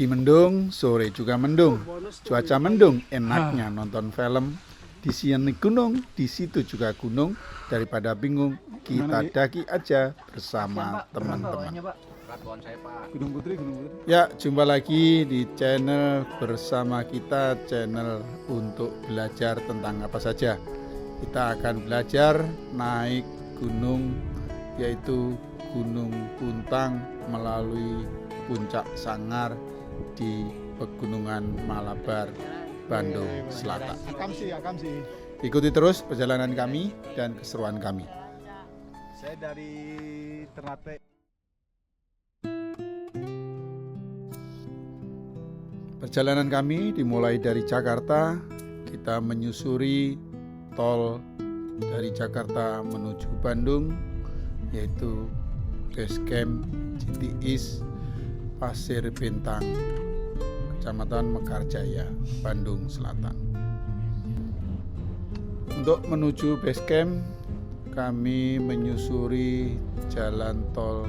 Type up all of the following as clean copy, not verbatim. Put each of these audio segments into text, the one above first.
Pagi mendung, sore juga mendung. Cuaca mendung, enaknya nonton film. Di sini gunung, di situ juga gunung. Daripada bingung, kita daki aja bersama teman-teman. Ya, jumpa lagi di channel bersama kita, channel untuk belajar tentang apa saja. Kita akan belajar naik gunung, yaitu Gunung Puntang melalui Puncak Sangar di Pegunungan Malabar, Bandung Selatan. Ikuti terus perjalanan kami dan keseruan kami. Saya dari Ternate. Perjalanan kami dimulai dari Jakarta. Kita menyusuri tol dari Jakarta menuju Bandung, yaitu base camp GTIS Pasir Bintang, Kecamatan Mekarjaya, Bandung Selatan. Untuk menuju base camp, kami menyusuri jalan tol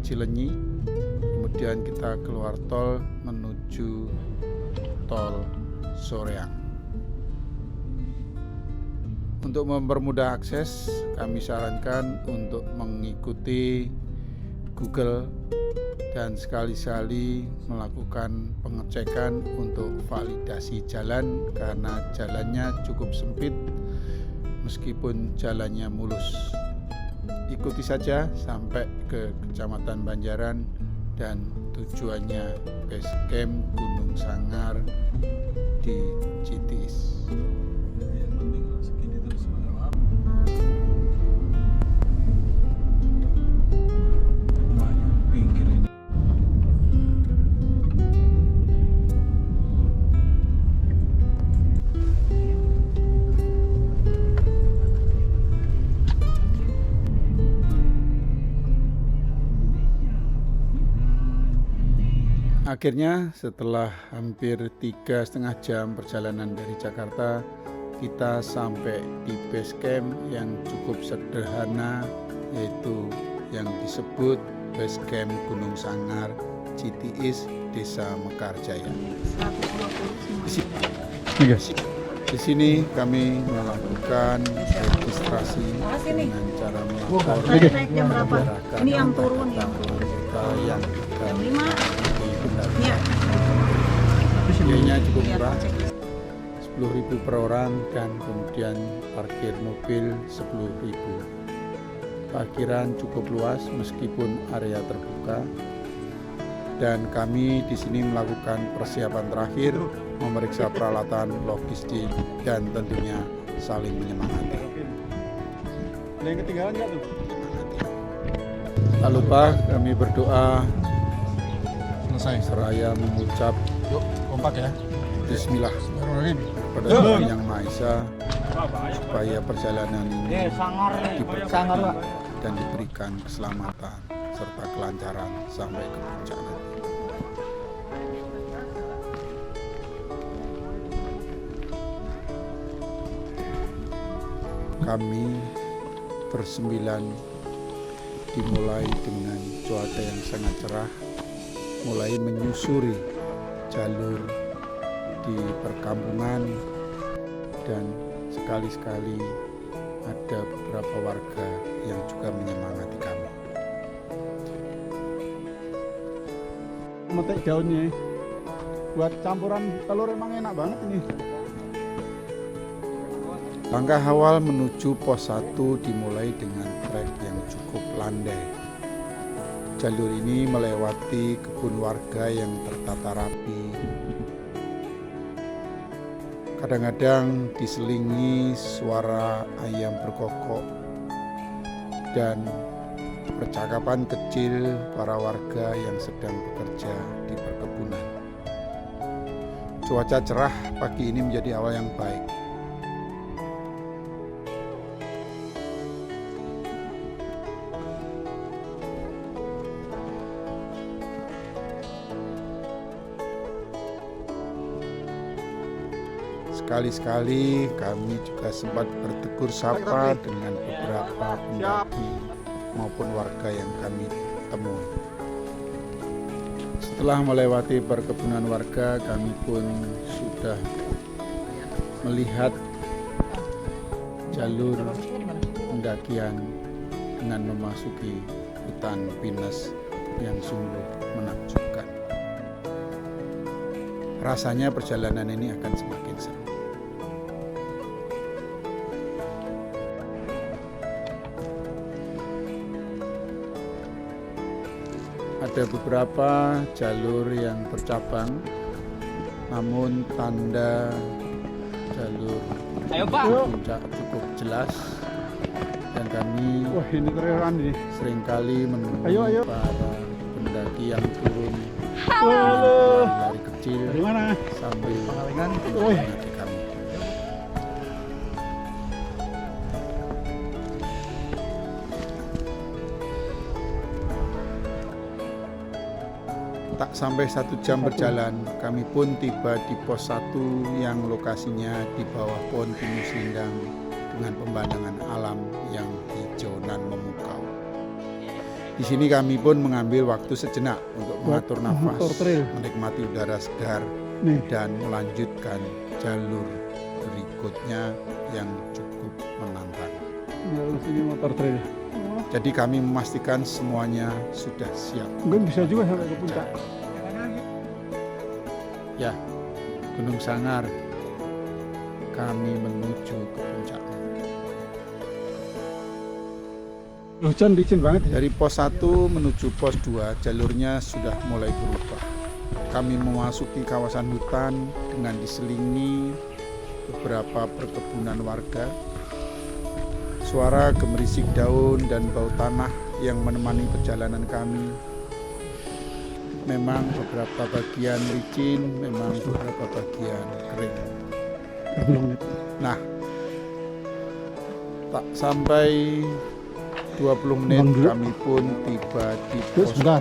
Cilenyi, kemudian kita keluar tol menuju tol Soreang. Untuk mempermudah akses, kami sarankan untuk mengikuti Google dan sekali-sekali melakukan pengecekan untuk validasi jalan, karena jalannya cukup sempit meskipun jalannya mulus. Ikuti saja sampai ke Kecamatan Banjaran dan tujuannya base camp Gunung Sangar di GTIS. Akhirnya setelah hampir 3,5 jam perjalanan dari Jakarta, kita sampai di base camp yang cukup sederhana, yaitu yang disebut base camp Gunung Sangar GTIS Desa Mekarjaya. Di sini kami melakukan registrasi dengan cara melapor masyarakat ini yang turun kita yang jam 5. Ya. Biayanya cukup murah, 10.000 per orang, dan kemudian parkir mobil 10.000. Parkiran cukup luas meskipun area terbuka, dan kami di sini melakukan persiapan terakhir, memeriksa peralatan logistik dan tentunya saling menyemangati. Ada yang ketinggalan nggak tuh? Tak lupa kami berdoa Selesai. seraya mengucap Yuk, kompak ya. Bismillah kepada Tuhan Yang Maha Esa, supaya perjalanan ini diberkati dan diberikan keselamatan serta kelancaran sampai ke puncak nanti. Kami bersembilan dimulai dengan cuaca yang sangat cerah, mulai menyusuri jalur di perkampungan, dan sekali-sekali ada beberapa warga yang juga menyemangati kami. Metik daunnya buat campuran telur emang enak banget ini. Langkah awal menuju pos 1 dimulai dengan trek yang cukup landai. Jalur ini melewati kebun warga yang tertata rapi. Kadang-kadang diselingi suara ayam berkokok dan percakapan kecil para warga yang sedang bekerja di perkebunan. Cuaca cerah pagi ini menjadi awal yang baik. Sekali-sekali kami juga sempat bertegur sapa dengan beberapa pendaki maupun warga yang kami temui. Setelah melewati perkebunan warga, kami pun sudah melihat jalur pendakian dengan memasuki hutan pinus yang sungguh menakjubkan. Rasanya perjalanan ini akan semakin seru. Ada beberapa jalur yang bercabang, namun tanda jalur puncak cukup jelas, dan kami Wah, ini keren ini. seringkali menemui Ayo. para pendaki yang turun Halo. dari kecil Dari mana? sambil Woi. mengingati kami. Tak sampai 1 jam berjalan, kami pun tiba di pos 1 yang lokasinya di bawah pohon pinus rindang dengan pemandangan alam yang hijau dan memukau. Di sini kami pun mengambil waktu sejenak untuk mengatur nafas, motor trail. menikmati udara segar, Nih, dan melanjutkan jalur berikutnya yang cukup menantang. sini motor trail. Jadi kami memastikan semuanya sudah siap. Mungkin bisa juga sampai ke puncak. Ya, Gunung Sangar, kami menuju ke puncaknya. Hujan licin banget ya. Dari pos 1 menuju pos 2, jalurnya sudah mulai berubah. Kami memasuki kawasan hutan dengan diselingi beberapa perkebunan warga. Suara gemerisik daun dan bau tanah yang menemani perjalanan kami. Memang beberapa bagian licin, memang beberapa bagian kering. Nah, tak sampai 20 menit Bang, dulu. kami pun tiba di pos Sebentar.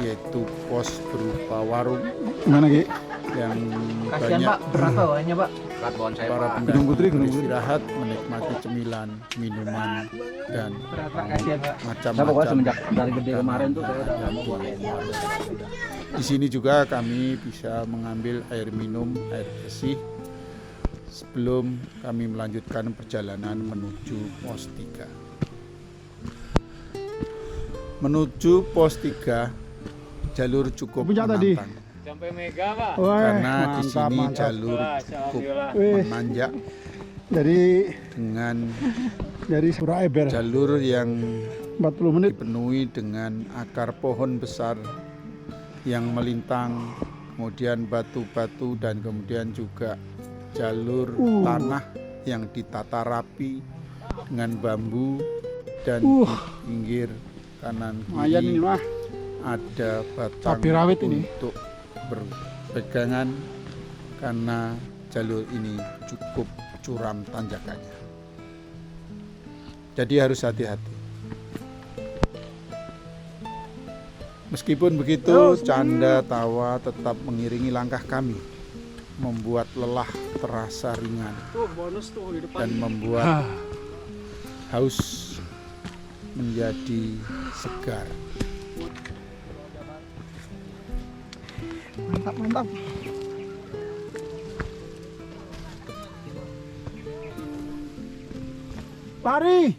2, yaitu pos berupa warung Mana Ki? yang Kasihan banyak Pak, berat bawahnya Pak. Berat bawaan saya para Pak. pendaki Gunung Putri. beristirahat, menikmati cemilan, minuman, dan Berat Pak, kasihan Pak. Saya pokoknya macam-macam. semenjak dari gede kemarin tuh saya udah nggak mau buat. Di sini juga kami bisa mengambil air minum, air bersih sebelum kami melanjutkan perjalanan menuju pos 3. Menuju pos 3, jalur cukup Puncak tadi. menantang. Sampai Mega Pak. Wah, Karena di sini mantap. jalur cukup Wih. menanjak Dari dengan Surabaya Eber jalur yang 40 menit. dipenuhi dengan akar pohon besar yang melintang, kemudian batu-batu, dan kemudian juga jalur tanah yang ditata rapi dengan bambu, dan di pinggir kanan Lumayan ini kiri mah. ada batang Cabai rawit ini. untuk berpegangan karena jalur ini cukup curam tanjakannya. Jadi harus hati-hati. Meskipun begitu, canda tawa tetap mengiringi langkah kami, membuat lelah terasa ringan dan membuat haus menjadi segar. Mantap. Lari.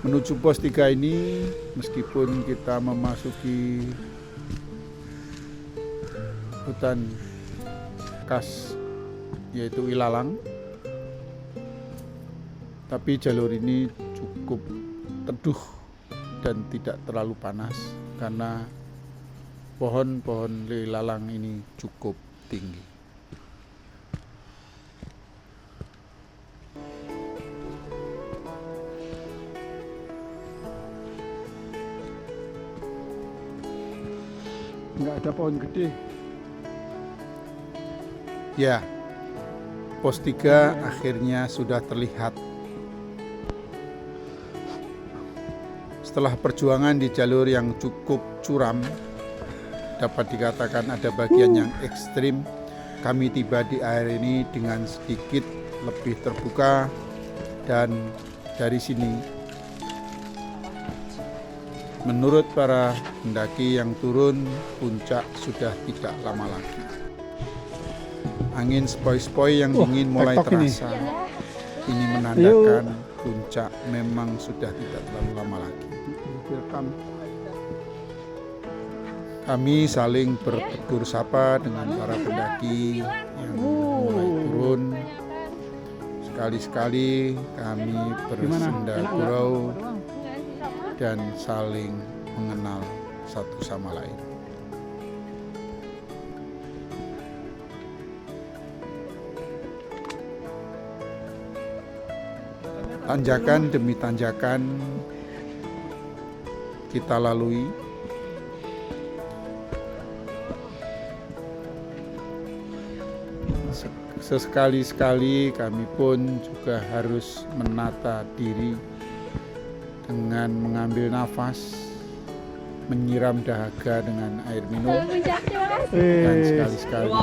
Menuju pos 3 ini, meskipun kita memasuki hutan khas yaitu ilalang, tapi jalur ini cukup teduh dan tidak terlalu panas karena pohon-pohon ilalang ini cukup tinggi. Nggak ada pohon gede. Ya, pos 3 akhirnya sudah terlihat. Setelah perjuangan di jalur yang cukup curam, dapat dikatakan ada bagian yang ekstrim, kami tiba di air ini dengan sedikit lebih terbuka, dan dari sini menurut para pendaki yang turun, puncak sudah tidak lama lagi. Angin sepoi-sepoi yang dingin mulai terasa. Ini menandakan puncak memang sudah tidak terlalu lama lagi. Kami saling bertegur sapa dengan para pendaki yang mulai turun. Sekali-sekali kami bersenda gurau dan saling mengenal satu sama lain. Tanjakan demi tanjakan kita lalui. Sesekali-sekali kami pun juga harus menata diri dengan mengambil nafas, menyiram dahaga dengan air minum, dan sekali-sekali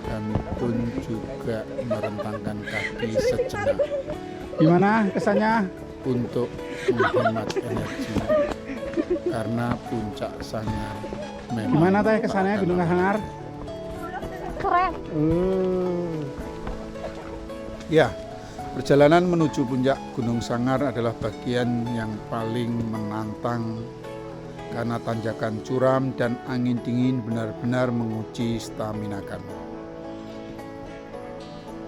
kami pun juga merentangkan kaki sejenak. Gimana kesannya? Untuk menghemat energi, karena puncak Sanggar memang. Gimana teh kesannya Gunung Sanggar? Keren. Ya, perjalanan menuju puncak Gunung Sanggar adalah bagian yang paling menantang karena tanjakan curam dan angin dingin benar-benar menguji stamina kami.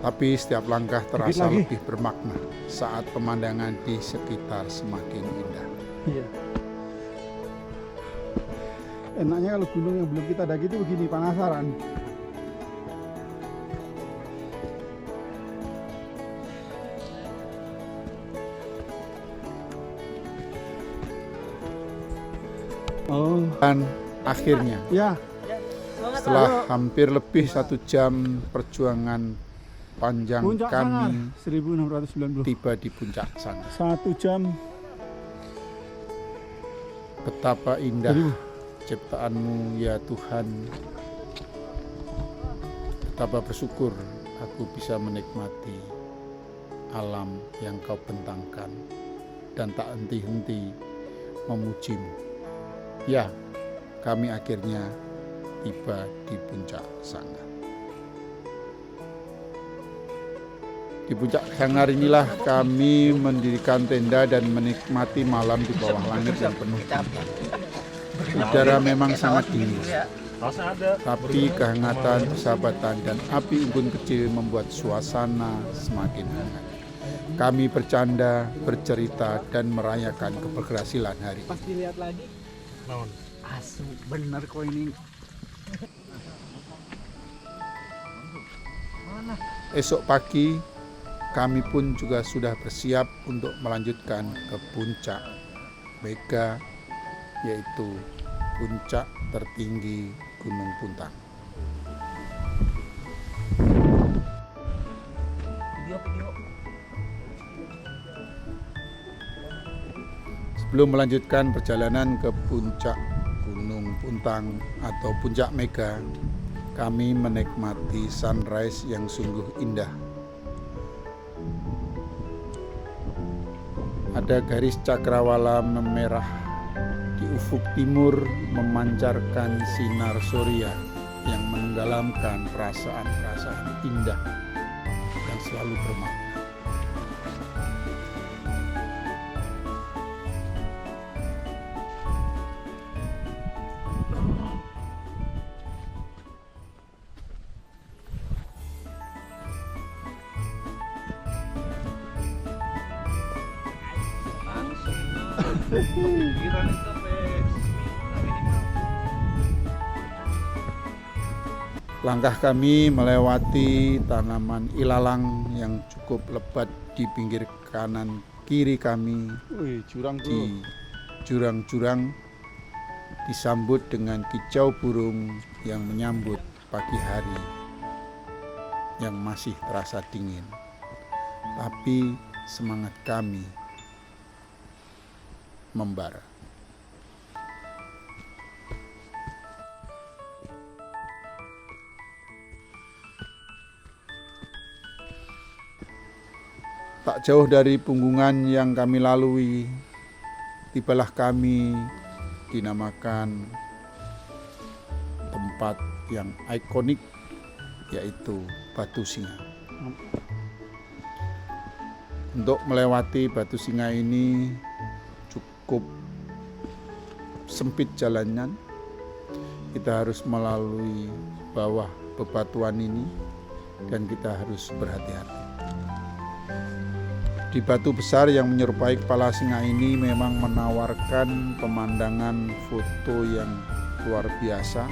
Tapi setiap langkah terasa lebih bermakna saat pemandangan di sekitar semakin indah. Iya. Enaknya kalau gunung yang belum kita daki itu begini, penasaran. Oh. Dan akhirnya, Ya. setelah hampir lebih 1 jam perjuangan panjang Puncak Sanggar kami 1690. tiba di puncak Sanggar. 1 jam. Betapa indah ciptaanmu ya Tuhan. Betapa bersyukur aku bisa menikmati alam yang kau bentangkan dan tak henti-henti memujimu. Ya, kami akhirnya tiba di puncak Sanggar. Di puncak Sanggar inilah kami mendirikan tenda dan menikmati malam di bawah langit yang penuh bintang. Udara memang sangat dingin, tapi kehangatan, persahabatan, dan api unggun kecil membuat suasana semakin hangat. Kami bercanda, bercerita, dan merayakan keberhasilan hari. Pas dilihat lagi, asu bener kok ini. Esok pagi, kami pun juga sudah bersiap untuk melanjutkan ke puncak Mega, yaitu puncak tertinggi Gunung Puntang. Sebelum melanjutkan perjalanan ke puncak Gunung Puntang atau puncak Mega, kami menikmati sunrise yang sungguh indah. Ada garis cakrawala memerah di ufuk timur memancarkan sinar surya yang menenggelamkan perasaan-perasaan indah yang selalu bermakna. Langkah kami melewati tanaman ilalang yang cukup lebat di pinggir kanan kiri kami. Wih, jurang bro. Di jurang-jurang disambut dengan kicau burung yang menyambut pagi hari yang masih terasa dingin. Tapi semangat kami membara. Tak jauh dari punggungan yang kami lalui, tibalah kami dinamakan tempat yang ikonik, yaitu Batu Singa. Untuk melewati Batu Singa ini cukup sempit jalannya. Kita harus melalui bawah bebatuan ini dan kita harus berhati-hati. Di batu besar yang menyerupai kepala singa ini memang menawarkan pemandangan foto yang luar biasa,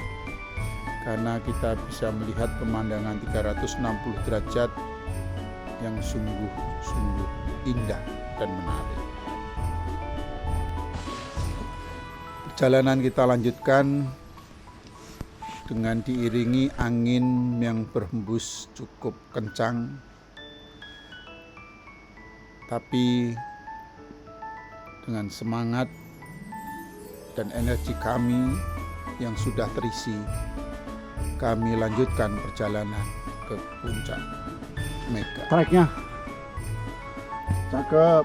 karena kita bisa melihat pemandangan 360 derajat yang sungguh-sungguh indah dan menarik. Perjalanan kita lanjutkan dengan diiringi angin yang berhembus cukup kencang, tapi dengan semangat dan energi kami yang sudah terisi, kami lanjutkan perjalanan ke puncak Mega. Treknya cakep.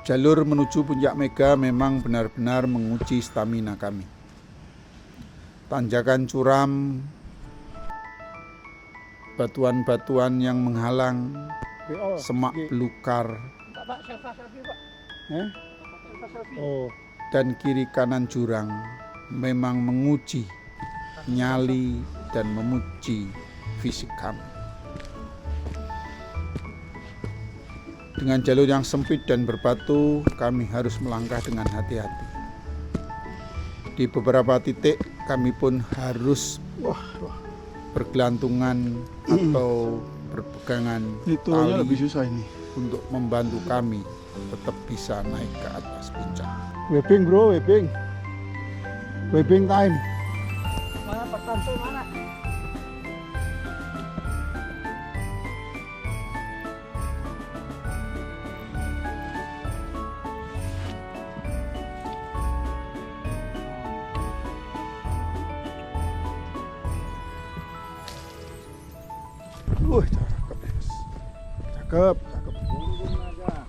Jalur menuju puncak Mega memang benar-benar menguji stamina kami. Tanjakan curam, batuan-batuan yang menghalang, semak belukar, Oh, dan kiri kanan jurang memang menguji nyali dan memuji fisik kami. Dengan jalur yang sempit dan berbatu, kami harus melangkah dengan hati-hati. Di beberapa titik kami pun harus bergelantungan atau berpegangan turunnya tali lebih susah ini. untuk membantu kami tetap bisa naik ke atas puncak. Webbing bro, webbing. Webbing time. Mana pertama mana? Cakep. Cakep, cakep.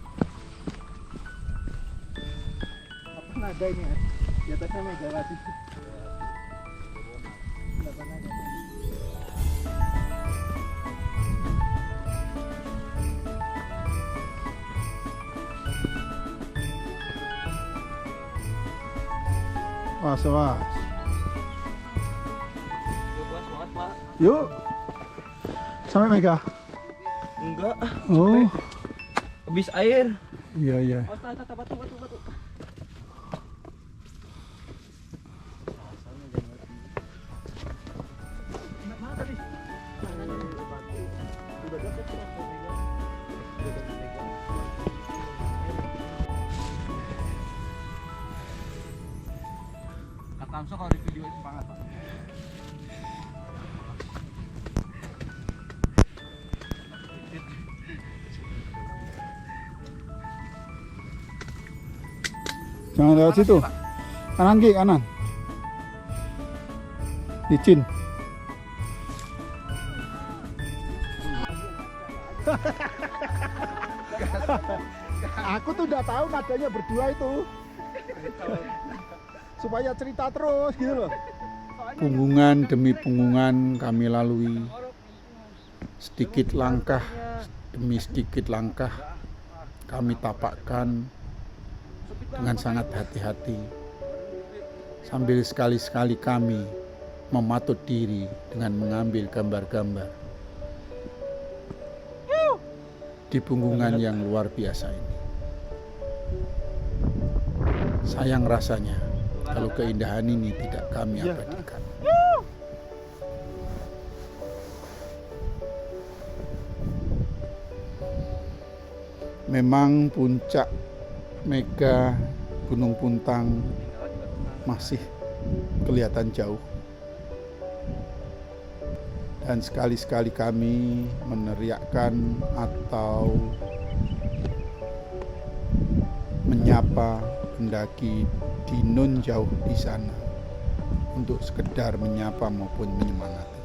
Apa nada ini? Di atasnya Megawati. Was. Yuk. Sampai Mega. Enggak, Oh, habis air. iya. Batu. Langsung kalau di video itu banget, Pak. Jangan lewat situ. Kanan Ki, kanan. Licin. Aku tuh udah tahu nadanya berdua itu. Supaya cerita terus gitu loh. Punggungan demi punggungan kami lalui, sedikit langkah demi sedikit langkah kami tapakkan dengan sangat hati-hati, sambil sekali-sekali kami mematut diri dengan mengambil gambar-gambar di punggungan yang luar biasa ini. Sayang rasanya kalau keindahan ini tidak kami Iya. abadikan. Memang puncak mega Gunung Puntang masih kelihatan jauh. Dan sekali-sekali kami meneriakkan atau menyapa pendaki di nun jauh di sana untuk sekedar menyapa maupun menyemangati.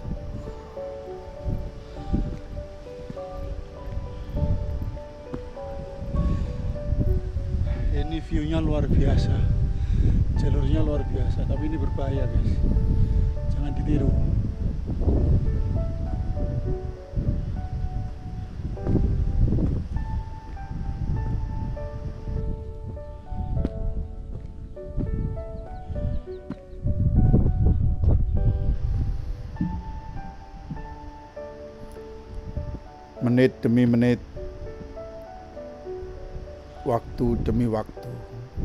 Ini view-nya luar biasa, jalurnya luar biasa, tapi ini berbahaya guys, jangan ditiru. Menit demi menit, waktu demi waktu,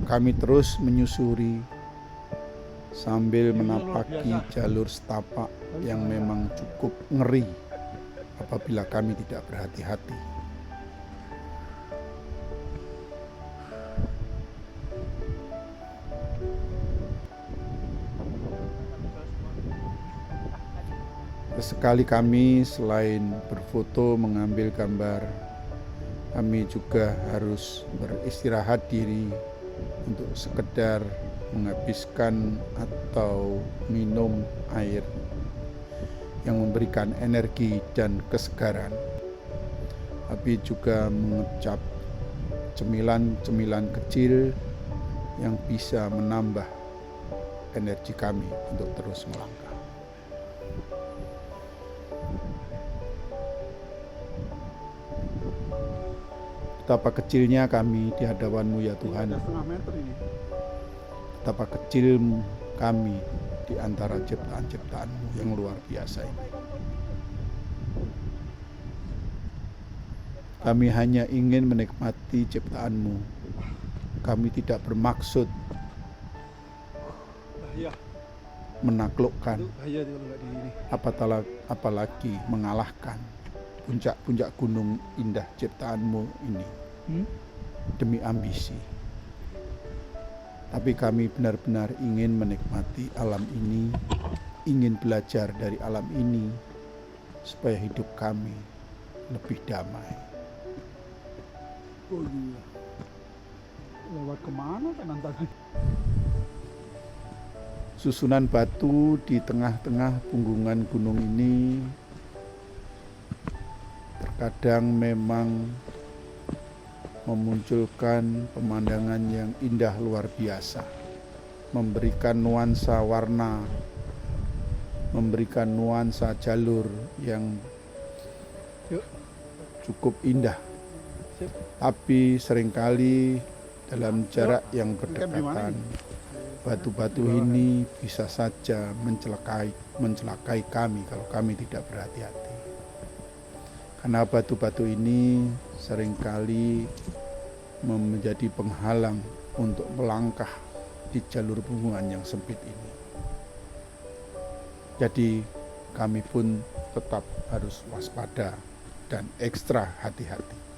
kami terus menyusuri sambil menapaki jalur setapak yang memang cukup ngeri apabila kami tidak berhati-hati. Sesekali kami selain berfoto, mengambil gambar, kami juga harus beristirahat diri untuk sekedar menghabiskan atau minum air yang memberikan energi dan kesegaran, tapi juga mengecap cemilan-cemilan kecil yang bisa menambah energi kami untuk terus melangkah. Betapa kecilnya kami di hadapan-Mu ya Tuhan. Ada setengah meter ini. Betapa kecil kami di antara ciptaan-ciptaan-Mu yang luar biasa ini. Kami hanya ingin menikmati ciptaan-Mu. Kami tidak bermaksud Bahaya, menaklukkan, itu bahaya kalau nggak di ini. apalagi mengalahkan puncak-puncak gunung indah ciptaan-Mu ini demi ambisi. Tapi kami benar-benar ingin menikmati alam ini, ingin belajar dari alam ini supaya hidup kami lebih damai. Oh iya, lewat kemana kan antara? Susunan batu di tengah-tengah punggungan gunung ini terkadang memang memunculkan pemandangan yang indah luar biasa, memberikan nuansa warna, memberikan nuansa jalur yang cukup indah. Tapi seringkali dalam jarak yang berdekatan, batu-batu ini bisa saja mencelakai kami kalau kami tidak berhati-hati. Karena batu-batu ini seringkali menjadi penghalang untuk melangkah di jalur punggungan yang sempit ini. Jadi kami pun tetap harus waspada dan ekstra hati-hati.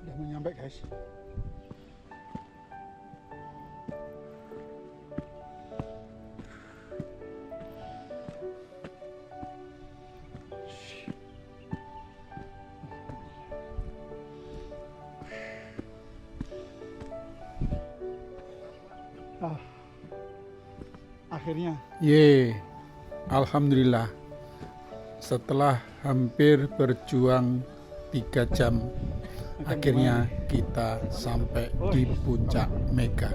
Udah mau nyampe guys. Akhirnya Alhamdulillah, setelah hampir berjuang 3 jam Akhirnya kita sampai di puncak Mega,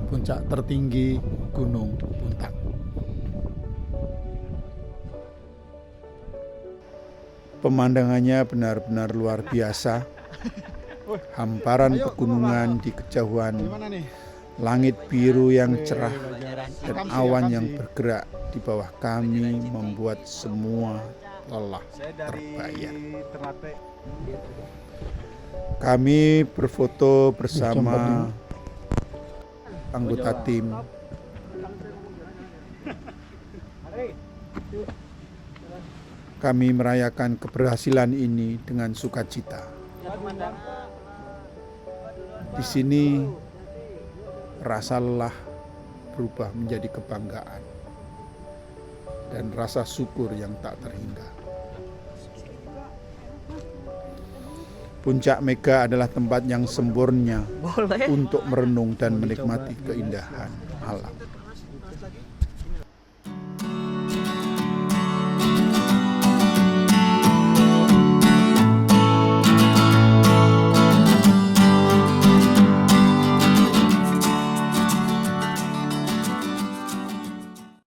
puncak tertinggi Gunung Puntang. Pemandangannya benar-benar luar biasa. Hamparan pegunungan di kejauhan, Gimana nih? langit biru yang cerah, dan awan yang bergerak di bawah kami membuat semua lelah terbayar. Kami berfoto bersama anggota tim. Kami merayakan keberhasilan ini dengan sukacita. Di sini rasa lelah berubah menjadi kebanggaan dan rasa syukur yang tak terhingga. Puncak Mega adalah tempat yang sempurna untuk merenung dan menikmati keindahan alam.